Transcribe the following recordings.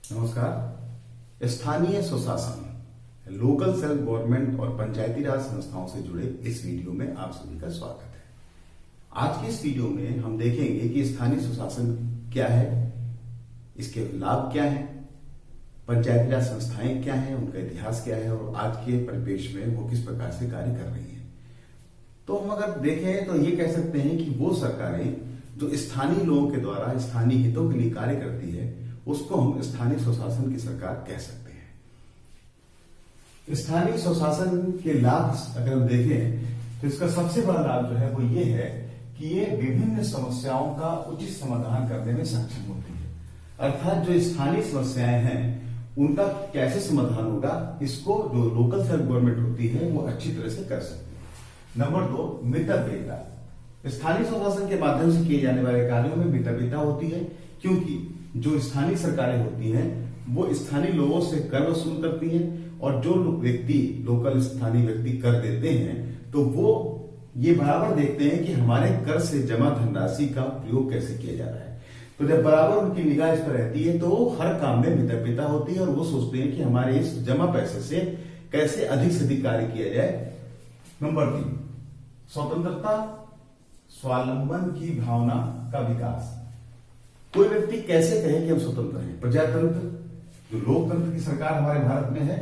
नमस्कार। स्थानीय स्वशासन, लोकल सेल्फ गवर्नमेंट और पंचायती राज संस्थाओं से जुड़े इस वीडियो में आप सभी का स्वागत है। आज की इस वीडियो में हम देखेंगे कि स्थानीय स्वशासन क्या है, इसके लाभ क्या हैं, पंचायती राज संस्थाएं क्या हैं, उनका इतिहास क्या है और आज के परिवेश में वो किस प्रकार से कार्य कर रही हैं। तो हम अगर देखें तो ये कह सकते हैं कि वो सरकारें जो स्थानीय लोगों के द्वारा स्थानीय हितों के लिए कार्य करती है उसको हम स्थानीय स्वशासन की सरकार कह सकते हैं। स्थानीय स्वशासन के लाभ अगर हम देखें तो इसका सबसे बड़ा लाभ जो है वो ये है कि ये विभिन्न समस्याओं का उचित समाधान करने में सक्षम होती है। अर्थात जो स्थानीय समस्याएं हैं उनका कैसे समाधान होगा, इसको जो लोकल सेल्फ गवर्नमेंट होती है वो अच्छी तरह से कर सकती है। नंबर 2, मितव्ययिता। स्थानीय स्वशासन के माध्यम से किए जाने वाले कार्यों में मितव्ययिता होती है, क्योंकि जो स्थानीय सरकारें होती हैं वो स्थानीय लोगों से कर वसूल करती हैं और जो व्यक्ति लोकल स्थानीय व्यक्ति कर देते हैं तो वो ये बराबर देखते हैं कि हमारे कर से जमा धनराशि का प्रयोग कैसे किया जा रहा है। तो जब बराबर उनकी निगाह इस पर रहती है तो हर काम में मितव्ययिता होती है और वो सोचते हैं कि हमारे इस जमा पैसे से कैसे अधिक से अधिक कार्य किया जाए। नंबर 3, स्वतंत्रता, स्वावलंबन की भावना का विकास। कोई व्यक्ति कैसे कहे कि हम स्वतंत्र हैं? प्रजातंत्र, जो लोकतंत्र की सरकार हमारे भारत में है,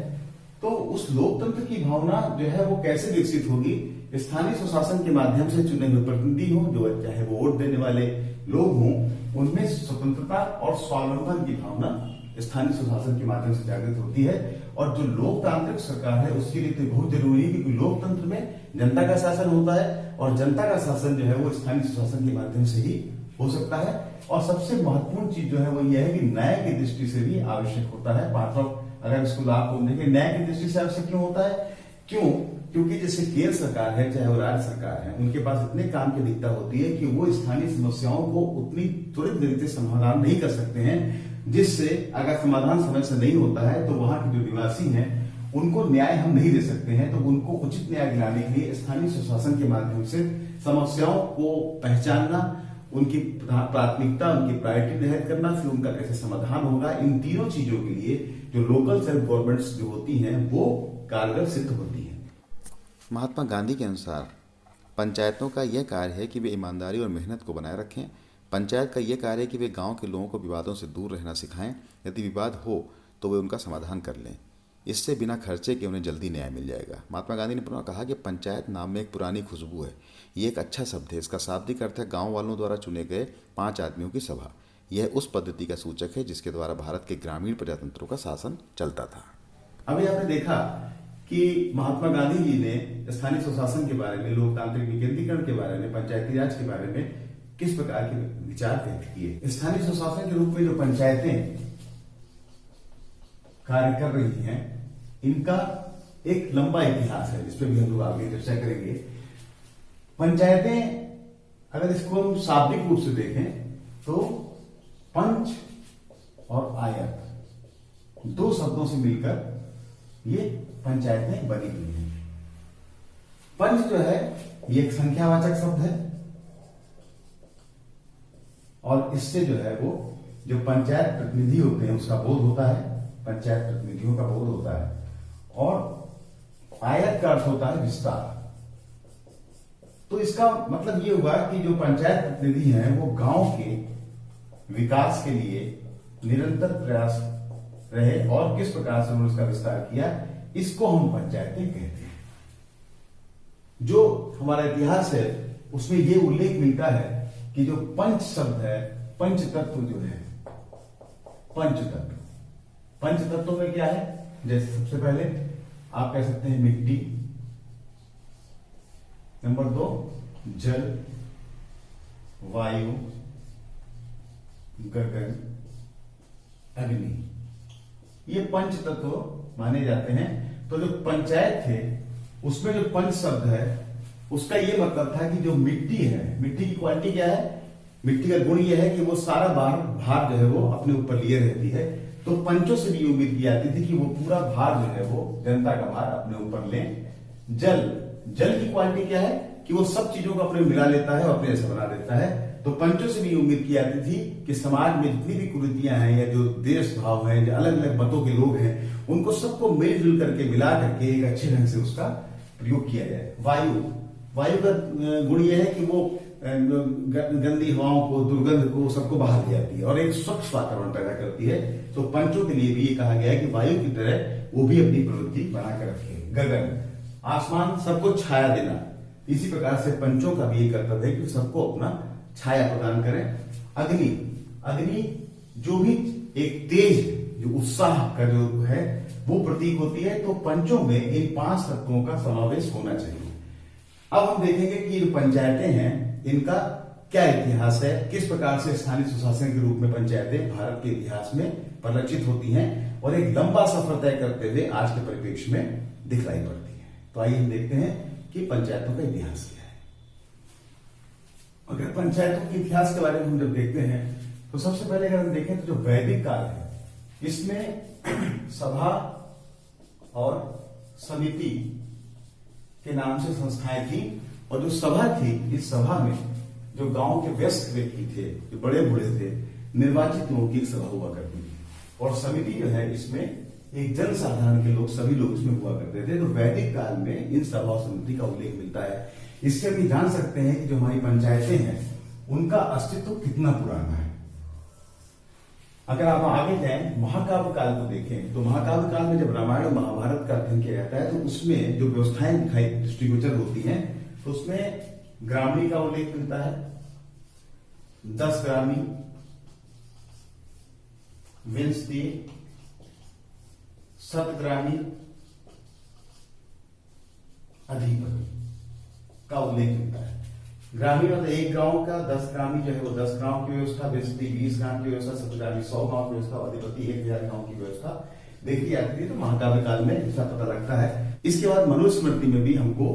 तो उस लोकतंत्र की भावना जो है वो कैसे विकसित होगी? स्थानीय स्वशासन के माध्यम से चुने हुए प्रतिनिधि हों, जो चाहे वो वोट देने वाले लोग हों, उनमें स्वतंत्रता और स्वावलंबन की भावना स्थानीय स्वशासन के माध्यम से जागृत होती है। और जो लोकतांत्रिक सरकार है उसके लिए तो बहुत जरूरी है, क्योंकि लोकतंत्र में जनता का शासन होता है और जनता का शासन जो है वो स्थानीय स्वशासन के माध्यम से ही हो सकता है। और सबसे महत्वपूर्ण चीज जो है वो ये है कि न्याय की दृष्टि से भी आवश्यक होता है। अगर इसको लाभ को देखें, न्याय की दृष्टि से आवश्यक क्यों होता है? क्योंकि जैसे केंद्र सरकार है चाहे वो राज्य सरकार है, उनके पास इतने काम की अधिकता होती है कि वो स्थानीय समस्याओं को उतनी त्वरित गति से समाधान नहीं कर सकते हैं, जिससे अगर समाधान समय से नहीं होता है तो वहां के जो निवासी हैं उनको न्याय हम नहीं दे सकते हैं। तो उनको उचित न्याय दिलाने के लिए स्थानीय स्वशासन के माध्यम से समस्याओं को पहचानना, उनकी प्राथमिकता, उनकी प्रायोरिटी निर्धारित करना, फिर उनका कैसे समाधान होगा, इन तीनों चीजों के लिए जो लोकल सेल्फ गवर्नमेंट्स जो होती हैं वो कारगर सिद्ध होती हैं। महात्मा गांधी के अनुसार पंचायतों का यह कार्य है कि वे ईमानदारी और मेहनत को बनाए रखें। पंचायत का यह कार्य है कि वे गांव के लोगों को विवादों से दूर रहना सिखाएं। यदि विवाद हो तो वे उनका समाधान कर लें। इससे बिना खर्चे के उन्हें जल्दी न्याय मिल जाएगा। महात्मा गांधी ने पुनः कहा कि पंचायत नाम में एक पुरानी खुशबू है। ये एक अच्छा शब्द है। इसका शाब्दिक अर्थ है गांव वालों द्वारा चुने गए 5 आदमियों की सभा। यह उस पद्धति का सूचक है जिसके द्वारा भारत के ग्रामीण प्रजातंत्रों का शासन चलता था। अभी आपने देखा कि महात्मा गांधी जी ने स्थानीय स्वशासन के बारे में, लोकतांत्रिक विकेंद्रीकरण के बारे में, पंचायती राज के बारे में किस प्रकार के विचार व्यक्त किए। स्थानीय स्वशासन के रूप में जो पंचायतें कार्य कर रही हैं, इनका एक लंबा इतिहास है, इस पर भी हम लोग आगे चर्चा करेंगे। पंचायतें अगर इसको हम शाब्दिक रूप से देखें तो पंच और आयत 2 शब्दों से मिलकर ये पंचायतें बनी हुई हैं। पंच जो है ये एक संख्यावाचक शब्द है और इससे जो है वो जो पंचायत प्रतिनिधि होते हैं उसका बोध होता है, पंचायत प्रतिनिधियों का बोध होता है। और आयत का अर्थ होता है विस्तार। तो इसका मतलब ये हुआ कि जो पंचायत प्रतिनिधि हैं वो गांव के विकास के लिए निरंतर प्रयास रहे और किस प्रकार से उन्होंने उसका विस्तार किया, इसको हम पंचायतें कहते हैं। जो हमारा इतिहास है उसमें ये उल्लेख मिलता है कि जो पंच शब्द है, पंच तत्व जो है, पंच तत्व में क्या है? जैसे सबसे पहले आप कह सकते हैं मिट्टी, नंबर 2 जल, वायु, गगन, अग्नि, ये पंच तत्व माने जाते हैं। तो जो पंचायत थे उसमें जो पंच शब्द है उसका ये मतलब था कि जो मिट्टी है, मिट्टी की क्वालिटी क्या है? मिट्टी का गुण ये है कि वो सारा भार जो है वो अपने ऊपर लिए रहती है। तो पंचों से भी उम्मीद की जाती थी कि वो पूरा भार जो है वो जनता का भार अपने ऊपर लें। जल की क्वालिटी क्या है कि वो सब चीजों को अपने मिला लेता है और अपने जैसा बना देता है। तो पंचों से भी उम्मीद की जाती थी कि समाज में जितनी भी कुरीतियां हैं या जो देश भाव है, जो अलग अलग मतों के लोग हैं, उनको सबको मिलजुल करके मिला करके एक अच्छे ढंग से उसका प्रयोग किया जाए। वायु का गुण यह है कि वो गंदी हवाओं को, दुर्गंध को सबको बाहर ले जाती है और एक स्वच्छ वातावरण पैदा करती है। तो पंचों के लिए भी ये कहा गया है कि वायु की तरह वो भी अपनी प्रवृत्ति बनाकर रखे। गगन, आसमान, सबको छाया देना, इसी प्रकार से पंचों का भी ये कर्तव्य है कि सबको अपना छाया प्रदान करें। अग्नि जो भी एक तेज, जो उत्साह का जो है वो प्रतीक होती है। तो पंचों में इन 5 तत्वों का समावेश होना चाहिए। अब हम देखेंगे कि जो पंचायतें हैं इनका क्या इतिहास है, किस प्रकार से स्थानीय सुशासन के रूप में पंचायतें भारत के इतिहास में परिलक्षित होती हैं और एक लंबा सफर तय करते हुए आज के परिप्रेक्ष्य में दिखलाई पड़ती है। तो आइए हम देखते हैं कि पंचायतों का इतिहास क्या है। अगर पंचायतों के इतिहास के बारे में हम जब देखते हैं तो सबसे पहले अगर हम देखें तो जो वैदिक काल है इसमें सभा और समिति के नाम से संस्थाएं थी। और जो सभा थी, इस सभा में जो गांव के वयस्क व्यक्ति थे, जो बड़े बूढ़े थे, निर्वाचित लोगों की एक सभा हुआ करती थी। और समिति जो है इसमें एक जन साधारण के लोग, सभी लोग इसमें हुआ करते थे। तो वैदिक काल में इन सभा और समिति का उल्लेख मिलता है। इससे हम जान सकते हैं कि जो हमारी पंचायतें हैं उनका अस्तित्व कितना पुराना है। अगर आप आगे जाएं, महाकाव्य काल को देखें तो महाकाव्य काल में जब रामायण और महाभारत का अध्ययन किया जाता है तो उसमें जो व्यवस्थाएं दिखाई दृष्टिगोचर होती हैं तो उसमें ग्रामी का उल्लेख मिलता है, 10 ग्रामी, विंशति, शतग्रामी, अधिपति का उल्लेख मिलता है। ग्रामीण मतलब एक गांव का, 10 ग्रामी जो है वो 10 गांव की व्यवस्था, विंशति 20 गांव की व्यवस्था, शतग्रामी 100 गांव की व्यवस्था, अधिपति 1000 गांव की व्यवस्था देखी जाती थी। तो महाकाव्य काल में इसका पता लगता है। इसके बाद मनुस्मृति में भी हमको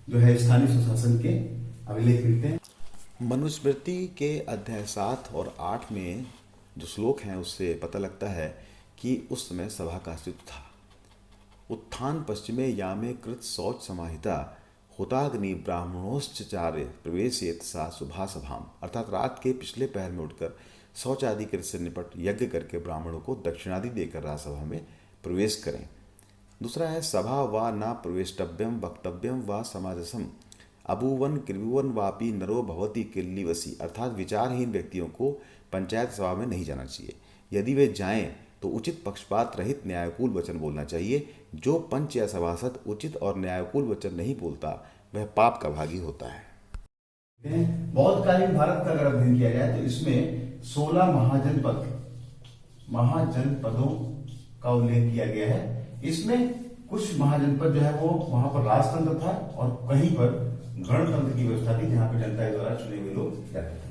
जो है स्थानीय सुशासन के अभिलेख मिलते हैं। मनुस्मृति के अध्याय 7 और 8 में जो श्लोक हैं उससे पता लगता है कि उस समय सभा का अस्तित्व था। उत्थान पश्चिमे यामे कृत शौच समाहिता हुताग्नि ब्राह्मणोश्चार्य प्रवेशेत सा शुभा सभाम, अर्थात रात के पिछले पहर में उठकर शौच आदि कृत से निपट यज्ञ करके ब्राह्मणों को दक्षिणादि देकर राजसभा में प्रवेश करें। दूसरा है सभा वा न प्रवेष्टव्यम वक्तव्यम व समाजसम अबुवन कृभुवन वापी नरो भवती किल्लीवसी, अर्थात विचारहीन व्यक्तियों को पंचायत सभा में नहीं जाना चाहिए। यदि वे जाएं तो उचित पक्षपात रहित न्यायकूल वचन बोलना चाहिए। जो पंच या सभासद उचित और न्यायकूल वचन नहीं बोलता वह पाप का भागी होता है। बौद्धकालीन भारत का अगर अध्ययन किया जाए तो इसमें 16 महाजनपदों का उल्लेख किया गया है। इसमें कुछ महाजनपद जो है वो वहां पर राजतंत्र था और कहीं पर गणतंत्र की व्यवस्था थी जहां पर जनता के द्वारा चुने हुए लोग जाते थे।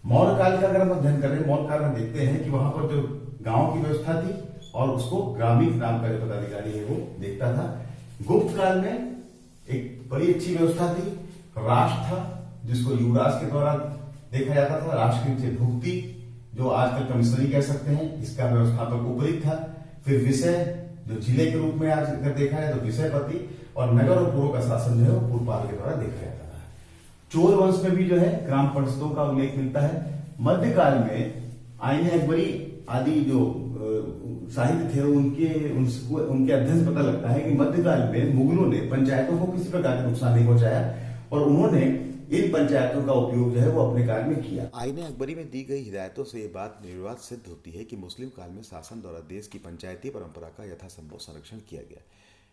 मौर्य काल का अगर हम अध्ययन करें, मौर्य काल में देखते हैं कि वहां पर जो गांव की व्यवस्था थी और उसको ग्रामीण नाम का जो पदाधिकारी है वो देखता था। गुप्त काल में एक बड़ी अच्छी व्यवस्था थी, राष्ट्र था जिसको युवराज के द्वारा देखा जाता था। राष्ट्र के नीचे भुक्ति, जो आजकल कमिश्नरी कह सकते हैं, इसका व्यवस्थापक उपरी था। फिर विषय, जो जिले के रूप में आज अगर देखा है तो विषयपति, और नगर और पुरों का शासन जो है वो पुरपाल के द्वारा देखा जाता था। चोल वंश में भी जो है ग्राम परिषदों का उल्लेख मिलता है। मध्यकाल में आईने अकबरी आदि जो साहित्य थे उनके अध्ययन से पता लगता है कि मध्यकाल में मुगलों ने पंचायतों को किसी प्रकार का नुकसान नहीं पहुंचाया और उन्होंने इन पंचायतों का उपयोग जो है वो अपने कार्य में किया। आईने अकबरी में दी गई हिदायतों से ये बात निर्विवाद सिद्ध होती है कि मुस्लिम काल में शासन द्वारा देश की पंचायती परंपरा का यथासंभव संरक्षण किया गया।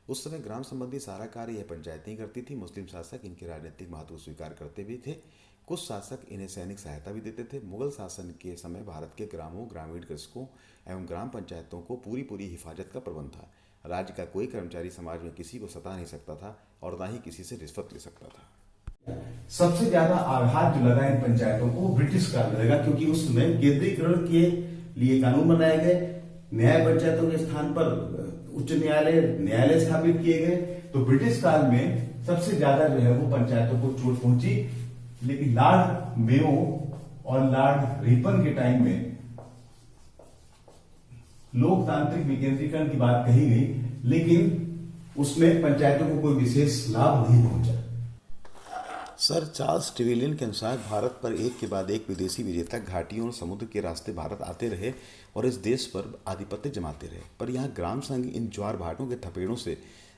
उस समय ग्राम संबंधी सारा कार्य यह पंचायतें ही करती थी। मुस्लिम शासक इनके राजनीतिक महत्व स्वीकार करते भी थे। कुछ शासक इन्हें सैनिक सहायता भी देते थे। मुगल शासन के समय भारत के ग्रामों, ग्रामीण कृषकों एवं ग्राम पंचायतों को पूरी हिफाजत का प्रबंध था। राज्य का कोई कर्मचारी समाज में किसी को सता नहीं सकता था और न ही किसी से रिश्वत ले सकता था। सबसे ज्यादा आघात जो लगा इन पंचायतों को ब्रिटिश काल में लगा, क्योंकि उस समय केंद्रीकरण के लिए कानून बनाए गए, न्याय पंचायतों के स्थान पर उच्च न्यायालय स्थापित किए गए। तो ब्रिटिश काल में सबसे ज्यादा जो है वो पंचायतों को चोट पहुंची। लेकिन लॉर्ड मेयो और लॉर्ड रिपन के टाइम में लोकतांत्रिक विकेंद्रीकरण की बात कही गई, लेकिन उसमें पंचायतों को कोई विशेष लाभ नहीं पहुंचा। सर चार्ल्स ट्रिवेलियन के अनुसार भारत पर एक के बाद एक विदेशी विजेता घाटियों और समुद्र के रास्ते भारत आते रहे और इस देश पर आधिपत्य जमाते रहे, पर यहाँ ग्राम संघ इन ज्वार भाटों के थपेड़ों से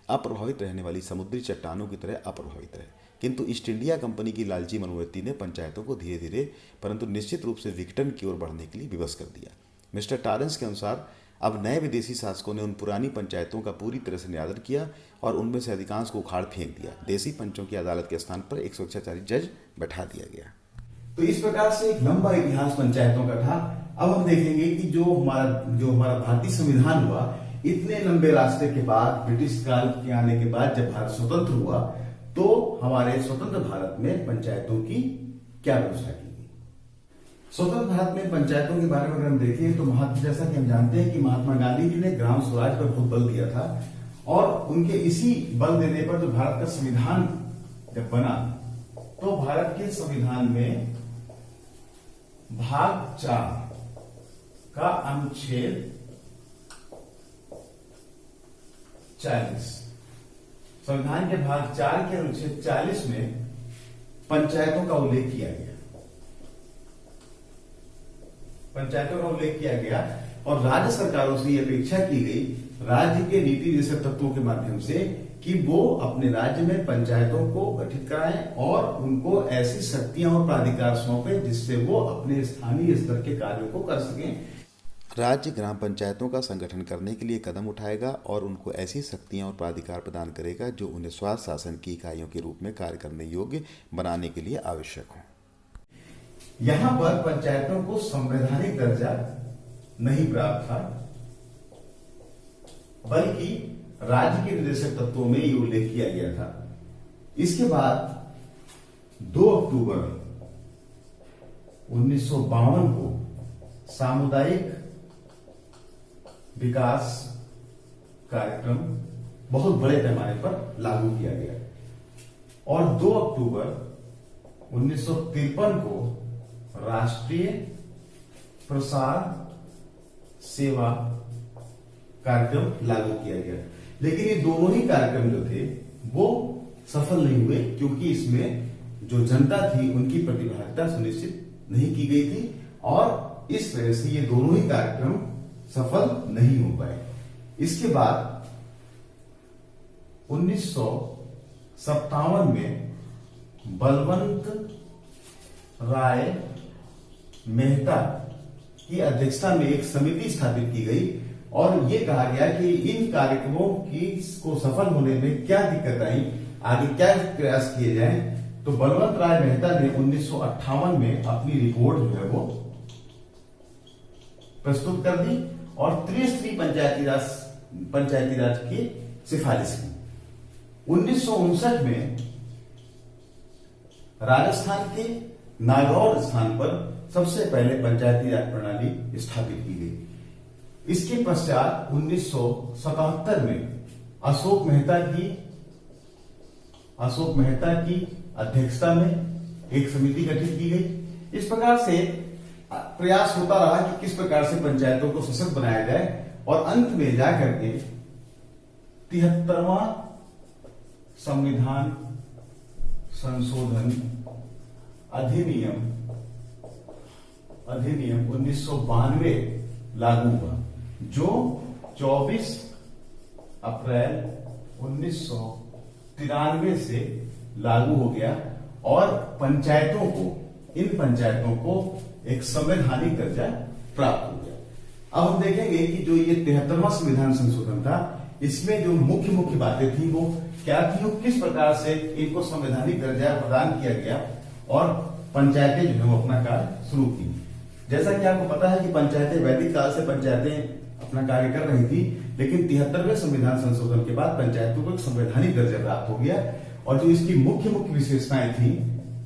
अप्रभावित रहने वाली समुद्री चट्टानों की तरह अप्रभावित रहे। किंतु ईस्ट इंडिया कंपनी की लालची मनोवृत्ति ने पंचायतों को धीरे धीरे परंतु निश्चित रूप से विघटन की ओर बढ़ने के लिए विवश कर दिया। मिस्टर टॉरेंस के अनुसार अब नए विदेशी शासकों ने उन पुरानी पंचायतों का पूरी तरह से निरादर किया और उनमें से अधिकांश को उखाड़ फेंक दिया। देसी पंचों की अदालत के स्थान पर 146 जज बैठा दिया गया। तो इस प्रकार से एक लंबा इतिहास पंचायतों का था। अब हम देखेंगे कि जो हमारा भारतीय संविधान हुआ, इतने लंबे रास्ते के बाद, ब्रिटिश काल के आने के बाद जब भारत स्वतंत्र हुआ, तो हमारे स्वतंत्र भारत में पंचायतों की क्या व्यवस्था की गई। स्वतंत्र भारत में पंचायतों के बारे में अगर हम देखें तो जैसा कि हम जानते हैं कि महात्मा गांधी जी ने ग्राम स्वराज पर बहुत बल दिया था और उनके इसी बल देने पर जो भारत का संविधान जब बना तो भारत के संविधान में भाग 4 का अनुच्छेद 40, संविधान के भाग 4 के अनुच्छेद 40 में पंचायतों का उल्लेख किया गया। पंचायतों का उल्लेख किया गया और राज्य सरकारों से यह अपेक्षा की गई राज्य के नीति निर्देशक तत्वों के माध्यम से कि वो अपने राज्य में पंचायतों को गठित कराएं और उनको ऐसी शक्तियां और प्राधिकार सौंपे जिससे वो अपने स्थानीय स्तर के कार्यों को कर सकें। राज्य ग्राम पंचायतों का संगठन करने के लिए कदम उठाएगा और उनको ऐसी शक्तियां और प्राधिकार प्रदान करेगा जो उन्हें स्वायत्त शासन की इकाइयों के रूप में कार्य करने योग्य बनाने के लिए आवश्यक हो। यहां पर पंचायतों को संवैधानिक दर्जा नहीं प्राप्त था, बल्कि राज्य के निर्देशक तत्वों में ये उल्लेख किया गया था। इसके बाद 2 अक्टूबर 1952 को सामुदायिक विकास कार्यक्रम बहुत बड़े पैमाने पर लागू किया गया और 2 अक्टूबर 1953 को राष्ट्रीय प्रसार सेवा कार्यक्रम लागू किया गया। लेकिन ये दोनों ही कार्यक्रम जो थे वो सफल नहीं हुए क्योंकि इसमें जो जनता थी उनकी प्रतिभागिता सुनिश्चित नहीं की गई थी और इस वजह से ये दोनों ही कार्यक्रम सफल नहीं हो पाए। इसके बाद 1957 में बलवंत राय मेहता की अध्यक्षता में एक समिति स्थापित की गई और यह कहा गया कि इन कार्यक्रमों को सफल होने में क्या दिक्कत आई, आगे क्या प्रयास किए जाएं। तो बलवंत राय मेहता ने 1958 में अपनी रिपोर्ट जो है वो प्रस्तुत कर दी और त्रिस्तरीय पंचायती राज की सिफारिश की। 1959 में राजस्थान के नागौर स्थान पर सबसे पहले पंचायती राज प्रणाली स्थापित की गई। इसके पश्चात 1977 में अशोक मेहता की अध्यक्षता में एक समिति गठित की गई। इस प्रकार से प्रयास होता रहा कि किस प्रकार से पंचायतों को सशक्त बनाया जाए और अंत में जाकर के 73वां संविधान संशोधन अधिनियम 1992 लागू हुआ, जो 24 अप्रैल 1993 से लागू हो गया और इन पंचायतों को एक संवैधानिक दर्जा प्राप्त हो गया। अब हम देखेंगे कि जो ये 73वां संविधान संशोधन था, इसमें जो मुख्य बातें थी वो क्या थी और किस प्रकार से इनको संवैधानिक दर्जा प्रदान किया गया और पंचायतें जो है वो अपना कार्य शुरू की। जैसा कि आपको पता है कि पंचायतें वैदिक काल से पंचायतें अपना कार्य कर रही थी, लेकिन 73वें संविधान संशोधन के बाद पंचायतों को एक संवैधानिक दर्जा प्राप्त हो गया और जो इसकी मुख्य विशेषताएं थी,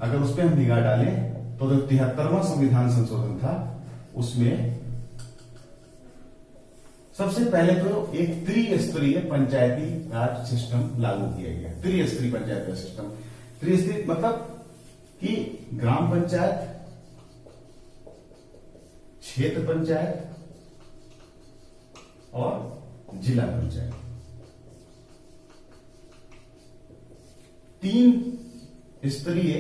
अगर उस पर हम निगाह डालें तो जो 73वां संविधान संशोधन था उसमें सबसे पहले तो एक त्रिस्तरीय पंचायती राज सिस्टम लागू किया गया। त्रिस्तरीय पंचायती राज सिस्टम, त्रिस्तरीय मतलब कि ग्राम पंचायत, क्षेत्र पंचायत और जिला पंचायत, 3 स्तरीय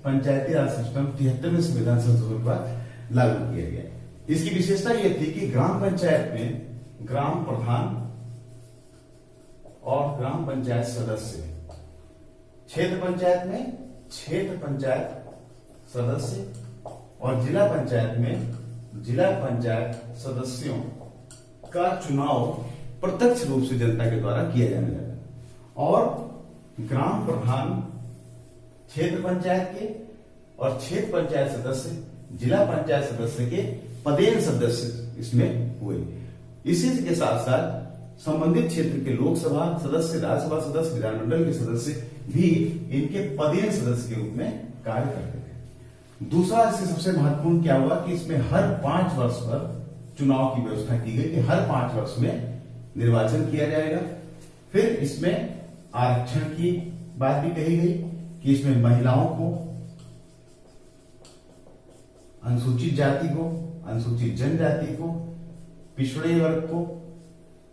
पंचायती राज सिस्टम 73वें संविधान संशोधन पर लागू किया गया। इसकी विशेषता यह थी कि ग्राम पंचायत में ग्राम प्रधान और ग्राम पंचायत सदस्य, क्षेत्र पंचायत में क्षेत्र पंचायत सदस्य और जिला पंचायत में जिला पंचायत सदस्यों का चुनाव प्रत्यक्ष रूप से जनता के द्वारा किया जाने लगा और ग्राम प्रधान क्षेत्र पंचायत के और क्षेत्र पंचायत सदस्य जिला पंचायत सदस्य के पदेन सदस्य इसमें हुए। इसी के साथ साथ संबंधित क्षेत्र के लोकसभा सदस्य, राज्यसभा सदस्य, विधानमंडल के सदस्य भी इनके पदेन सदस्य के रूप में कार्य करते थे। दूसरा इससे सबसे महत्वपूर्ण क्या हुआ कि इसमें हर 5 वर्ष पर चुनाव की व्यवस्था की गई कि हर 5 वर्ष में निर्वाचन किया जाएगा। फिर इसमें आरक्षण की बात भी कही गई कि इसमें महिलाओं को, अनुसूचित जाति को, अनुसूचित जनजाति को, पिछड़े वर्ग को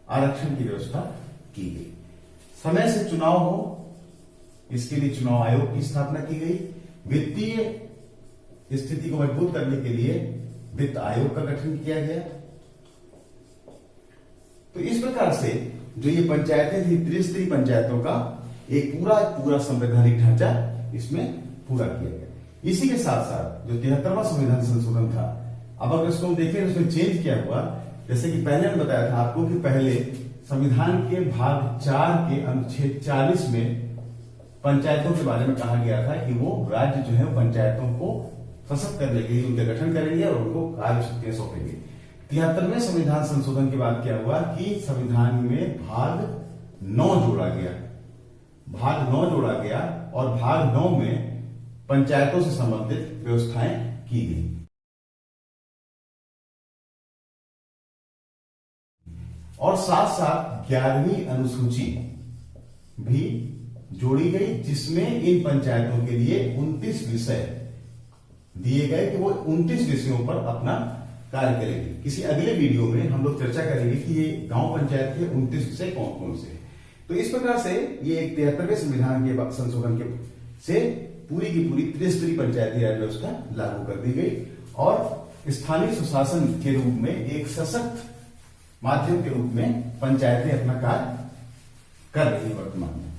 आरक्षण की व्यवस्था की गई। समय से चुनाव हो इसके लिए चुनाव आयोग की स्थापना की गई। वित्तीय स्थिति को मजबूत करने के लिए वित्त आयोग का गठन किया गया। तो इस प्रकार से जो ये पंचायतें थी, त्रिस्तरीय पंचायतों का एक पूरा संवैधानिक ढांचा इसमें पूरा किया गया। इसी के साथ साथ जो 73वां संविधान संशोधन था, अब अगर इसको हम देखें उसमें चेंज क्या हुआ, जैसे कि पहले मैंने बताया था आपको कि पहले संविधान के भाग 4 के अनुच्छेद 40 में पंचायतों के बारे में कहा गया था कि वो राज्य जो है पंचायतों को सशक्त करने के लिए उनका गठन करेंगे और उनको कार्य शक्तियां सौंपेंगे। 73वें संविधान संशोधन के बाद क्या हुआ कि संविधान में भाग 9 जोड़ा गया। भाग 9 जोड़ा गया और भाग 9 में पंचायतों से संबंधित व्यवस्थाएं की गई। और साथ साथ 11वीं अनुसूची भी जोड़ी गई जिसमें इन पंचायतों के लिए 29 विषय दिए गए कि वो 29 विषयों पर अपना कार्य करेंगे। किसी अगले वीडियो में हम लोग चर्चा करेंगे कि ये गांव पंचायत के 29 विषय कौन कौन से। तो इस प्रकार से ये एक 73वें संविधान के संशोधन के से पूरी की पूरी त्रिस्तरीय पंचायती राज व्यवस्था लागू कर दी गई और स्थानीय सुशासन के रूप में एक सशक्त माध्यम के रूप में पंचायतें अपना कार्य कर रही है वर्तमान में।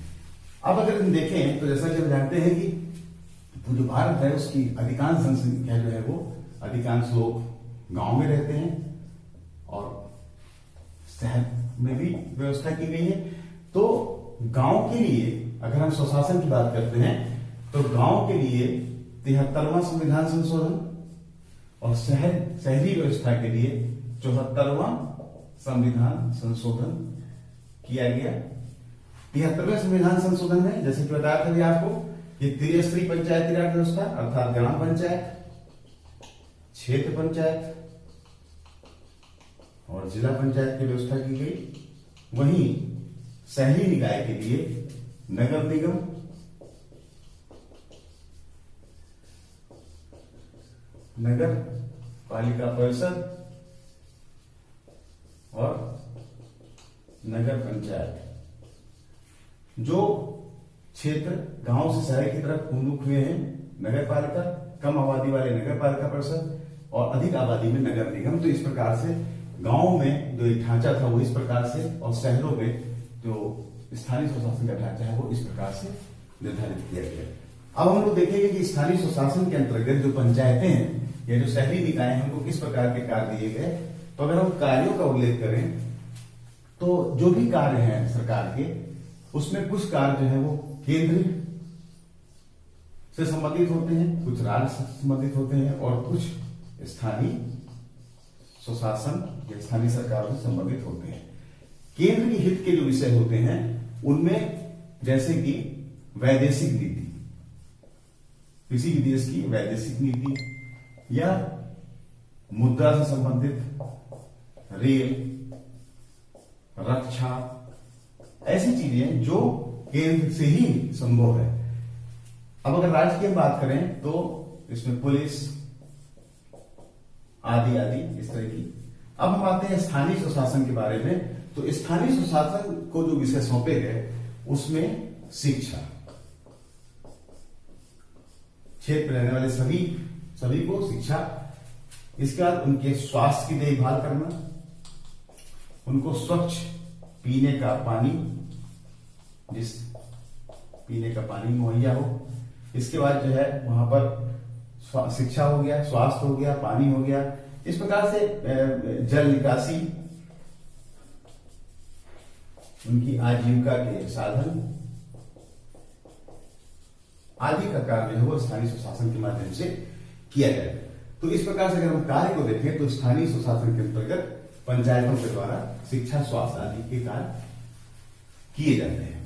अब अगर हम देखें तो जैसा कि हम जानते हैं कि जो भारत है उसकी अधिकांश जनसंख्या जो है वो अधिकांश लोग गांव में रहते हैं और शहर में भी व्यवस्था की गई है। तो गांव के लिए अगर हम स्वशासन की बात करते हैं तो गांव के लिए 73वां संविधान संशोधन और शहरी व्यवस्था के लिए 74वां संविधान संशोधन किया गया। 73वें संविधान संशोधन में जैसे कि बताया था भी आपको कि त्रिस्तरीय पंचायती राज व्यवस्था अर्थात ग्राम पंचायत, क्षेत्र पंचायत और जिला पंचायत की व्यवस्था की गई। वहीं शहरी निकाय के लिए नगर निगम, नगर पालिका परिषद और नगर पंचायत, जो क्षेत्र गांव से शहर की तरफ उन्मुख हुए हैं नगर पालिका, कम आबादी वाले नगर पालिका परिषद और अधिक आबादी में नगर निगम। तो इस प्रकार से गांव में जो एक ढांचा था वो इस प्रकार से और शहरों में जो स्थानीय स्वशासन का ढांचा है वो इस प्रकार से निर्धारित किया गया। अब हम लोग देखेंगे कि स्थानीय स्वशासन के अंतर्गत जो पंचायतें हैं या जो शहरी निकाय हैं उनको किस प्रकार के कार्य दिए गए। तो अगर हम कार्यों का उल्लेख करें तो जो भी कार्य हैं सरकार के उसमें कुछ कार्य जो है वो केंद्र से संबंधित होते हैं, कुछ राज्य से संबंधित होते हैं और कुछ स्थानीय स्वशासन या स्थानीय सरकारों से संबंधित होते हैं। केंद्र के हित के जो विषय होते हैं उनमें जैसे कि वैदेशिक नीति, किसी भी देश की वैदेशिक नीति या मुद्रा से संबंधित, रेल, रक्षा, ऐसी चीजें जो केंद्र से ही संभव है। अब अगर राज्य की बात करें तो इसमें पुलिस आदि आदि इस तरह की। अब हम आते हैं स्थानीय स्वशासन के बारे में। तो स्थानीय स्वशासन को जो विषय सौंपे गए उसमें शिक्षा, क्षेत्र में रहने वाले सभी को शिक्षा। इसके बाद उनके स्वास्थ्य की देखभाल करना, उनको स्वच्छ पीने का पानी मुहैया हो। इसके बाद जो है वहां पर शिक्षा हो गया, स्वास्थ्य हो गया, पानी हो गया। इस प्रकार से जल निकासी, उनकी आजीविका के साधन आदि का कार्य जो है वो स्थानीय स्वशासन के माध्यम से किया जाएगा। तो इस प्रकार से अगर हम कार्य को देखें तो स्थानीय स्वशासन के अंतर्गत पंचायतों के द्वारा शिक्षा, स्वास्थ्य आदि के कार्य किए जाते हैं।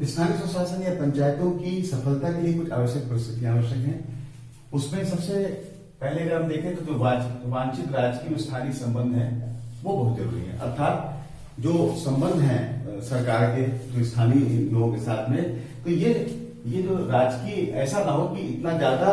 स्थानीय स्वशासन या पंचायतों की सफलता के लिए कुछ आवश्यक परिस्थितियां आवश्यक हैं। उसमें सबसे पहले अगर हम देखें तो जो वांछित राजकीय स्थानीय संबंध है वो बहुत जरूरी है। अर्थात जो संबंध है सरकार के जो स्थानीय लोगों के साथ में, तो ये जो राजकीय ऐसा ना हो कि इतना ज्यादा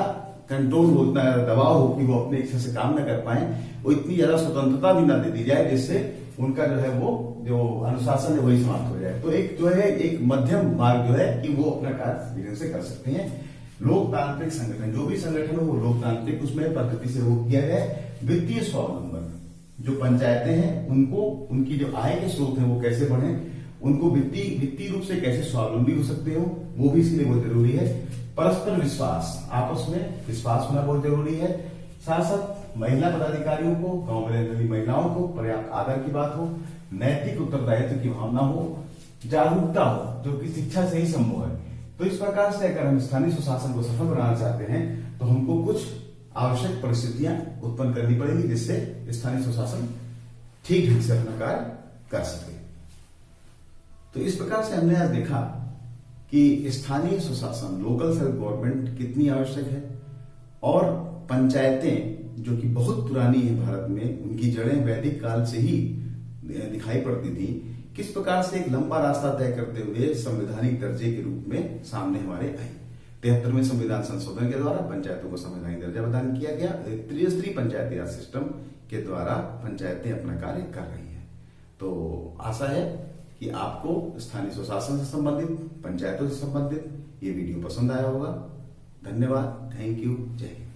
कंट्रोल हो, इतना दबाव हो कि वो अपने इच्छा से काम न कर पाए, वो इतनी ज्यादा स्वतंत्रता भी ना दे दी जाए जिससे उनका जो है वो जो अनुशासन है वही समाप्त हो जाए। तो एक जो है एक मध्यम मार्ग जो है कि वो अपना कार्य धीरे से कर सकते हैं। लोकतांत्रिक संगठन, जो भी संगठन हो वो लोकतांत्रिक उसमें पद्धति से वो किया गया है। वित्तीय स्वावलंबन, जो पंचायतें हैं उनको उनकी जो आय के स्रोत हैं वो कैसे बढ़े, उनको वित्तीय रूप से कैसे स्वावलंबी हो सकते हो, वो भी इसके लिए बहुत जरूरी है। परस्पर विश्वास, आपस में विश्वास होना बहुत जरूरी है। साथ साथ महिला पदाधिकारियों को, गांव में रहने वाली महिलाओं को पर्याप्त आदर की बात हो, नैतिक उत्तरदायित्व की भावना हो, जागरूकता हो जो कि शिक्षा से ही संभव है। तो इस प्रकार से अगर हम स्थानीय स्वशासन को सफल बनाना चाहते हैं तो हमको कुछ आवश्यक परिस्थितियां उत्पन्न करनी पड़ेगी जिससे स्थानीय स्वशासन ठीक ढंग से अपना कार्य कर सके। तो इस प्रकार से हमने आज देखा कि स्थानीय स्वशासन, लोकल सेल्फ गवर्नमेंट कितनी आवश्यक है, और पंचायतें जो कि बहुत पुरानी है भारत में, उनकी जड़ें वैदिक काल से ही दिखाई पड़ती थी, किस प्रकार से एक लंबा रास्ता तय करते हुए संवैधानिक दर्जे के रूप में सामने हमारे आई। 73वें संविधान संशोधन के द्वारा पंचायतों को संवैधानिक दर्जा प्रदान किया गया। त्रिस्तरीय पंचायती राज सिस्टम के द्वारा पंचायतें अपना कार्य कर रही हैं। तो आशा है कि आपको स्थानीय स्वशासन से संबंधित, पंचायतों से संबंधित ये वीडियो पसंद आया होगा। धन्यवाद, थैंक यू, जय हिंद।